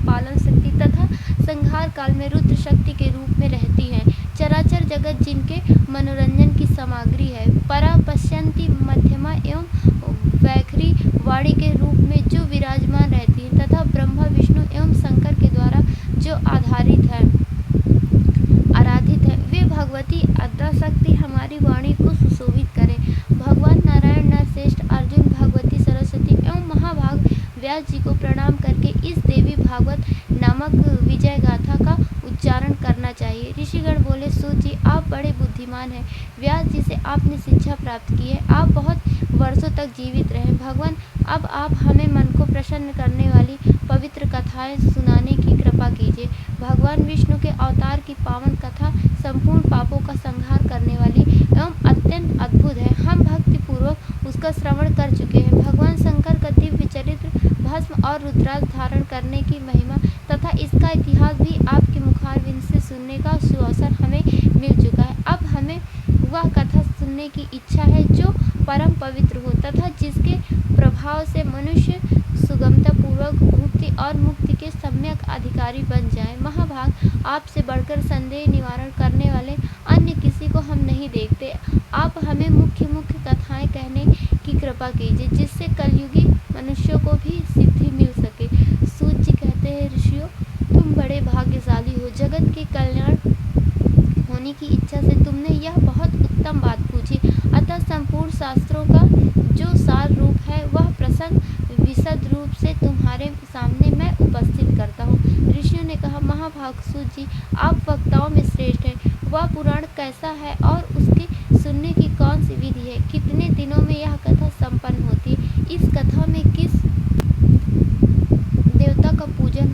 पालन शक्ति तथा संहार काल में रुद्र शक्ति के रूप में रहती हैं। चराचर जगत जिनके मनोरंजन की सामग्री है, परा पश्यन्ति मध्यमा एवं वैखरी वाणी के रूप में जो विराजमान रहती है तथा ब्रह्मा विष्णु एवं शंकर के द्वारा जो आराधित है, वे भगवती आद्याशक्ति हमारी वाणी को सुशोभित करें। भगवान नारायण नरश्रेष्ठ अर्जुन भगवती सरस्वती एवं महाभाग व्यास जी को प्रणाम करके इस देवी भागवत नामक विजय गाथा का उच्चारण करना चाहिए। ऋषिगण बोले, सूत जी आप बड़े बुद्धिमान हैं। व्यास जी से आपने शिक्षा प्राप्त की है, आप बहुत वर्षों तक जीवित रहे। भगवान अब आप हमें मन को प्रसन्न करने वाली पवित्र कथाएं सुनाने की कृपा कीजिए। भगवान विष्णु के अवतार की पावन कथा संपूर्ण पापों का संहार करने वाली एवं अत्यंत अद्भुत है। हम भक्ति पूर्वक उसका श्रवण कर चुके हैं। भगवान शंकर का दिव्य चरित्र, भस्म और रुद्राक्ष धारण करने की महिमा तथा इसका इतिहास भी आपके मुखारविंद से सुनने का सुअवसर हमें मिल चुका है। अब हमें वह कथा सुनने की इच्छा है जो परम पवित्र हो तथा जिसके प्रभाव से मनुष्य सुगमता पूर्वक मुक्ति और मुक्ति के सम्यक अधिकारी बन जाए। महाभाग, आपसे बढ़कर संदेह निवारण करने वाले अन्य किसी को हम नहीं देखते। आप हमें मुख्य कथाएं कहने की कृपा कीजिए जिससे कलयुगी मनुष्यों को भी सिद्धि मिल सके। सूत जी कहते हैं, ऋषियों तुम बड़े भाग्यशाली हो। जगत के कल्याण होने की इच्छा से तुमने यह बहुत उत्तम बात पूछी। अतः संपूर्ण शास्त्रों का जो सार रूप है वह प्रसंग विशद रूप से तुम्हारे सामने मैं उपस्थित करता हूँ। ऋषियों ने कहा, महाभाग सूत जी आप वक्ताओं में श्रेष्ठ हैं। वह पुराण कैसा है और उसके सुनने की कौन सी विधि है? कितने दिनों में यह कथा संपन्न होती है? इस कथा में किस देवता का पूजन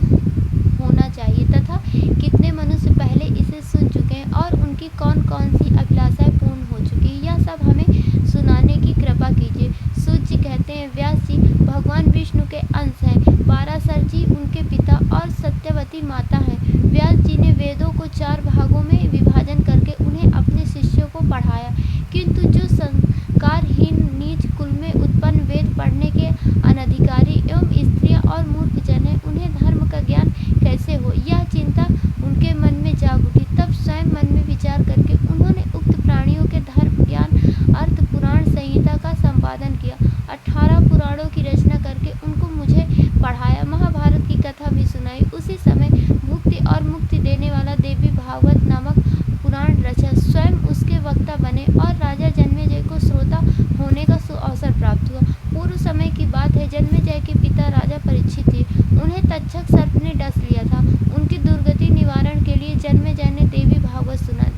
होना चाहिए तथा कितने मनुष्य पहले इसे सुन चुके हैं और उनकी कौन कौन सी अभिलाषाएं पूर्ण हो चुकी है? यह सब हमें सुनाने की कृपा कीजिए। सूत जी कहते हैं, व्यास जी भगवान विष्णु के अंश हैं। पाराशर जी उनके पिता और सत्यवती माता हैं। व्यास जी ने वेदों को 4 भागों में विभाजन करके उन्हें अपने शिष्यों को पढ़ाया, किंतु जो संस्कारहीन नीच कुल में उत्पन्न वेद पढ़ने के अनधिकारी एवं स्त्रियां और मूर्ख जन हैं, उन्हें धर्म का ज्ञान कैसे हो? यह चिंता उनके मन में जाग उठी। तब स्वयं मन में विचार करके उन्होंने उक्त प्राणियों के धर्म ज्ञान अर्थ पुराण संहिता का संपादन किया। 18 पुराणों की रचना करके उनको मुझे पढ़ाया। महाभारत की कथा भी सुनाई। उसी समय मुक्ति और मुक्ति देने वाला देवी भागवत नामक पुराण रचा। स्वयं उसके वक्ता बने और राजा जन्मेजय को श्रोता होने का सुअवसर प्राप्त हुआ। पूर्व समय की बात है, जन्मेजय के पिता राजा परीक्षित थे। उन्हें तक्षक सर्प ने डस लिया था। उनकी दुर्गति निवारण के लिए जन्मेजय ने देवी भागवत सुना।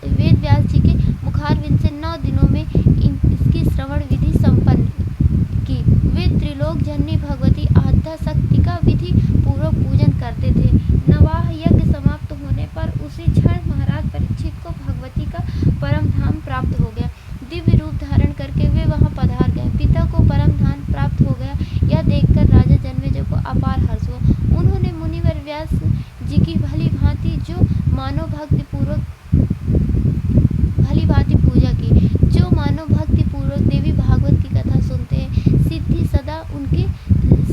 वेद व्यास जी के मुखारविंद से 9 दिनों में इसकी श्रवण विधि संपन्न की। वे त्रिलोक जननी भगवती आद्याशक्ति का विधि पूर्वक पूजन करते थे। नवाह यज्ञ समाप्त होने पर उसी क्षण महाराज परीक्षित को भगवती का परम धाम प्राप्त हो गया। दिव्य रूप धारण करके वे वहां पधार गए। पिता को परम धाम प्राप्त हो गया, यह देखकर राजा जन्मेजय को अपार हर्ष हुआ। उन्होंने मुनिवर व्यास जी की भली भांति पूजा की। जो मानव भक्ति पूर्वक देवी भागवत की कथा सुनते हैं, सिद्धि सदा उनके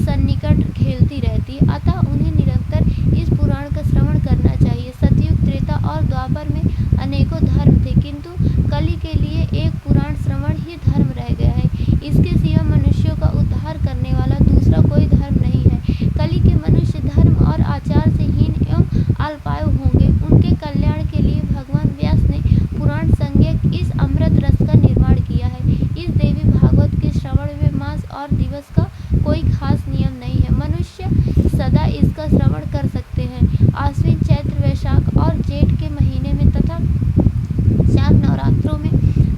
सन्निकट खेलती रहती है। अतः उन्हें निरंतर इस पुराण का श्रवण करना चाहिए। सतयुग, त्रेता और द्वापर में अनेकों धर्म थे, किंतु कलि के लिए एक पुराण श्रवण ही धर्म रह गया है। इसके सिवा मनुष्यों का उद्धार करने वाला दूसरा कोई धर्म नहीं है। कलि के मनुष्य धर्म और आचार से हीन एवं अल्पायु होंगे। उनके कल्याण के लिए भगवान व्यास ने पुराण संज्ञक इस अमृत रस का निर्माण किया है। इस देवी भागवत के श्रवण में मास और दिवस का कोई खास नियम नहीं है। मनुष्य सदा इसका श्रवण कर सकते हैं। आश्विन, चैत्र, वैशाख और जेठ के महीने में तथा 4 नवरात्रों में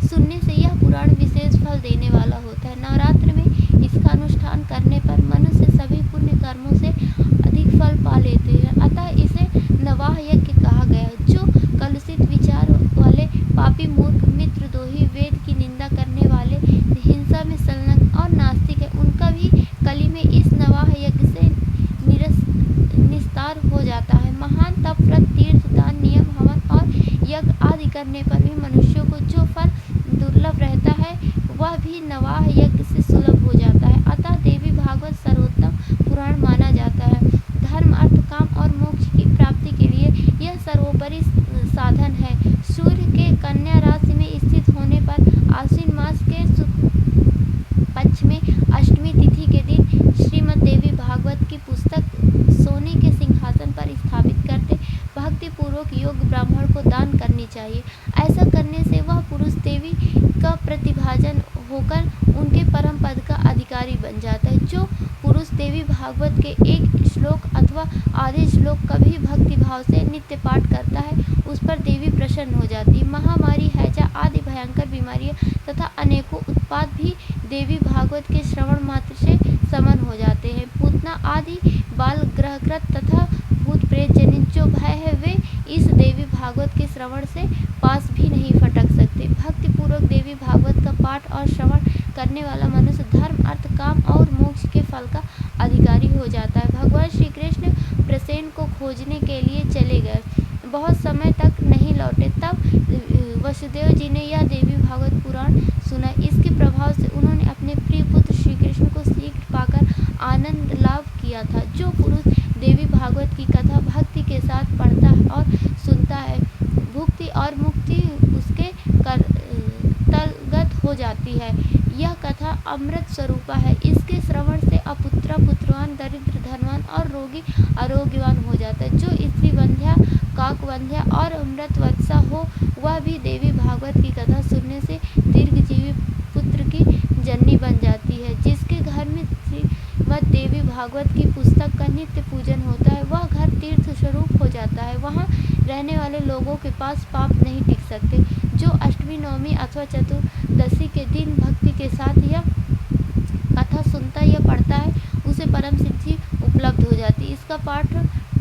सुनने से यह पुराण विशेष फल देने वाला होता है। नवरात्र में इसका अनुष्ठान करने पर मनुष्य सभी पुण्य कर्मों से अधिक फल पा लेते हैं। अतः इसे नवाह यज्ञ कहा गया है। जो कलुषित विचार वाले पापी, मूर्ख, मित्रद्रोही, वेद की निंदा करने वाले, हिंसा में संलग्न और नास्तिक है, उनका भी कली में इस नवाह यज्ञ से निस्तार हो जाता है। महान तप, व्रत, तीर्थ, दान, नियम, हवन और यज्ञ आदि करने पर भी मनुष्यों को जो फल दुर्लभ रहता है वह भी नवाह यज्ञ से सुलभ हो जाता है। अतः देवी भागवत सर्वोत्तम पुराण माना जाता है। चाहिए। ऐसा करने से वह पुरुष देवी का प्रतिभाजन होकर उनके परम पद का अधिकारी बन जाता है। जो पुरुष देवी भागवत के एक श्लोक अथवा आधे श्लोक कभी भक्ति भाव से नित्य पाठ करता है, उस पर देवी प्रसन्न हो जाती है। महामारी, हैजा आदि भयंकर बीमारियां तथा अनेकों उत्पात भी देवी भागवत के श्रवण मात्र से समन हो जाते हैं। पूतना आदि बाल ग्रहकृत तथा भूत प्रेत जनित जो भय है, वे इस देवी भागवत के श्रवण से पास भी नहीं फटक सकते। भक्ति पूर्वक देवी भागवत का पाठ और श्रवण करने वाला मनुष्य धर्म, अर्थ, काम और मोक्ष के फल का अधिकारी हो जाता है। भगवान श्री कृष्ण प्रसेन को खोजने के लिए चले गए, बहुत समय तक नहीं लौटे। तब वसुदेव जी ने यह देवी भागवत पुराण सुना। इसके प्रभाव से उन्होंने अपने प्रिय पुत्र श्री कृष्ण को शीघ्र पाकर आनंद लाभ किया था। जो पुरुष देवी भागवत की कथा भक्ति के साथ पढ़ता है और सुनता है, भुक्ति और मुक्ति उसके तलगत हो जाती है। यह कथा अमृत स्वरूपा है। इसके श्रवण से अपुत्र पुत्रवान, दरिद्र धनवान और रोगी आरोग्यवान हो जाता है। जो स्त्री वंध्या, काकवंध्या और अमृतवत्सा हो, वह भी देवी भागवत की कथा सुनने से दीर्घजीवी पुत्र की जननी बन जाती है। जिसके घर में श्रीमद् देवी भागवत की पुस्तक का नित्य पूजन होता है, वह घर तीर्थ स्वरूप हो जाता है। वहाँ रहने वाले लोगों के पास पाप नहीं टिक सकते। जो अष्टमी, नवमी अथवा चतुर्दशी के दिन भक्ति के साथ यह कथा सुनता या पढ़ता है, उसे परम सिद्धि उपलब्ध हो जाती है। इसका पाठ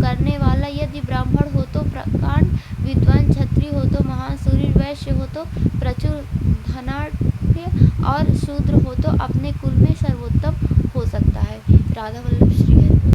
करने वाला यदि ब्राह्मण हो तो प्रकांड विद्वान, क्षत्रिय हो तो महान शूरवीर, वैश्य हो तो प्रचुर धनाढ्य और शूद्र हो तो अपने कुल में सर्व